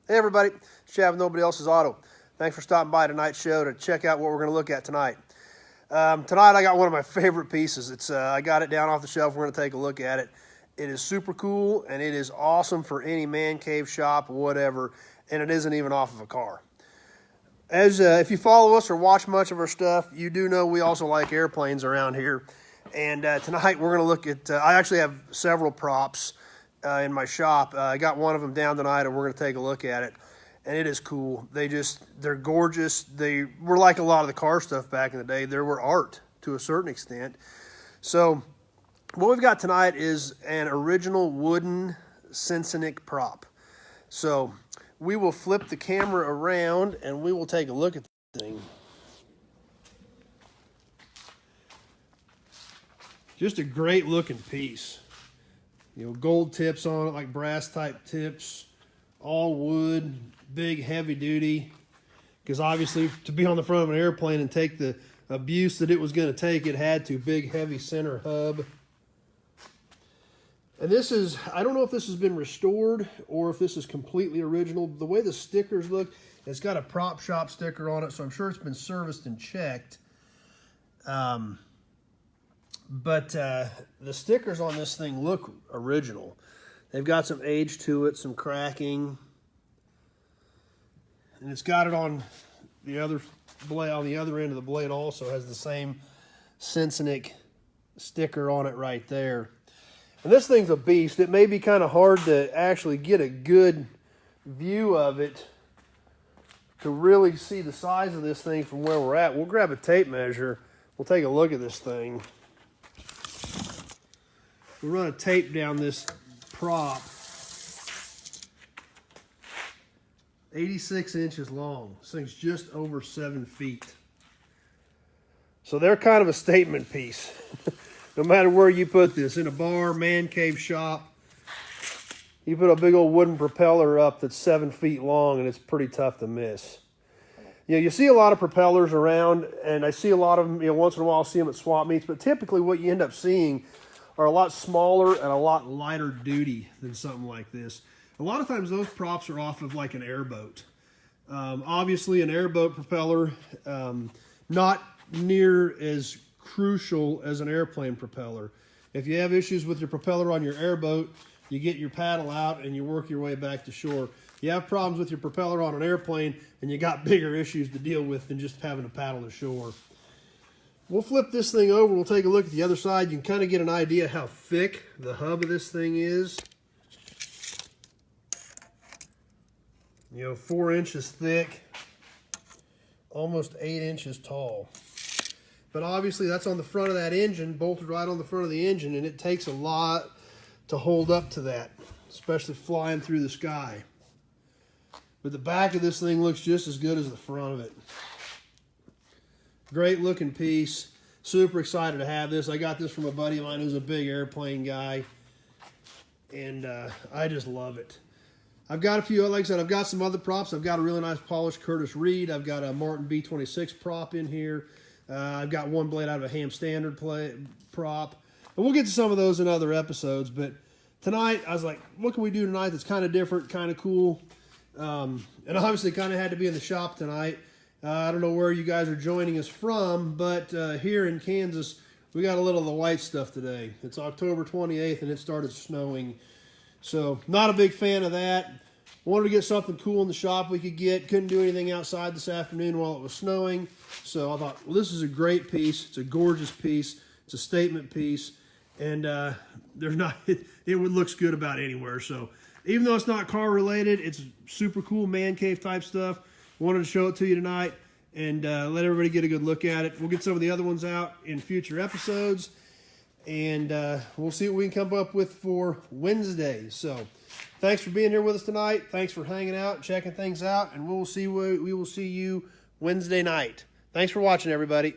Hey everybody, it's Chad with Nobody Else's Auto. Thanks for stopping by tonight's show to check out what we're going to look at tonight. Tonight I got one of my favorite pieces. I got it down off the shelf. We're going to take a look at it. It is super cool and it is awesome for any man cave shop or whatever, and it isn't even off of a car. If you follow us or watch much of our stuff, you do know we also like airplanes around here. And tonight we're going to look at, I actually have several props in my shop. I got one of them down tonight and we're going to take a look at it. And it is cool. They're gorgeous. They were like a lot of the car stuff back in the day. They were art to a certain extent. So what we've got tonight is an original wooden Sensenich prop. So we will flip the camera around and we will take a look at the thing. Just a great looking piece. You know, gold tips on it, like brass type tips, all wood, big heavy duty. Because obviously to be on the front of an airplane and take the abuse that it was going to take, it had to. Big heavy center hub. And this is, I don't know if this has been restored or if this is completely original. The way the stickers look, it's got a prop shop sticker on it, so I'm sure it's been serviced and checked. But the stickers on this thing look original. They've got some age to it, some cracking. And it's got it on the other blade, on the other end of the blade also has the same Sensenich sticker on it right there. And this thing's a beast. It may be kind of hard to actually get a good view of it to really see the size of this thing from where we're at. We'll grab a tape measure. We'll take a look at this thing. We'll run a tape down this prop. 86 inches long. This thing's just over 7 feet. So they're kind of a statement piece. No matter where you put this, in a bar, man cave shop, you put a big old wooden propeller up that's 7 feet long and it's pretty tough to miss. You know, you see a lot of propellers around, and I see a lot of them, you know, once in a while I'll see them at swap meets, but typically what you end up seeing are a lot smaller and a lot lighter duty than something like this. A lot of times those props are off of like an airboat. Obviously an airboat propeller, not near as crucial as an airplane propeller. If you have issues with your propeller on your airboat, you get your paddle out and you work your way back to shore. You have problems with your propeller on an airplane and you got bigger issues to deal with than just having to paddle to shore. We'll flip this thing over. We'll take a look at the other side. You can kind of get an idea how thick the hub of this thing is. You know, 4 inches thick, almost 8 inches tall. But obviously that's on the front of that engine, bolted right on the front of the engine, and it takes a lot to hold up to that, especially flying through the sky. But the back of this thing looks just as good as the front of it. Great looking piece. Super excited to have this. I got this from a buddy of mine who's a big airplane guy, and I just love it. I've got a few, like I said, I've got some other props. I've got a really nice polished Curtis Reed. I've got a Martin B26 prop in here. I've got one blade out of a Ham Standard prop. And we'll get to some of those in other episodes. But tonight, I was like, what can we do tonight that's kind of different, kind of cool? And obviously kind of had to be in the shop tonight. I don't know where you guys are joining us from, but here in Kansas, we got a little of the white stuff today. It's October 28th, and it started snowing. So not a big fan of that. Wanted to get something cool in the shop we could get. Couldn't do anything outside this afternoon while it was snowing. So I thought, well, this is a great piece. It's a gorgeous piece. It's a statement piece. And it looks good about anywhere. So even though it's not car related, it's super cool man cave type stuff. Wanted to show it to you tonight and let everybody get a good look at it. We'll get some of the other ones out in future episodes. And we'll see what we can come up with for Wednesday. So thanks for being here with us tonight. Thanks for hanging out, checking things out, and we will see you Wednesday night. Thanks for watching, everybody.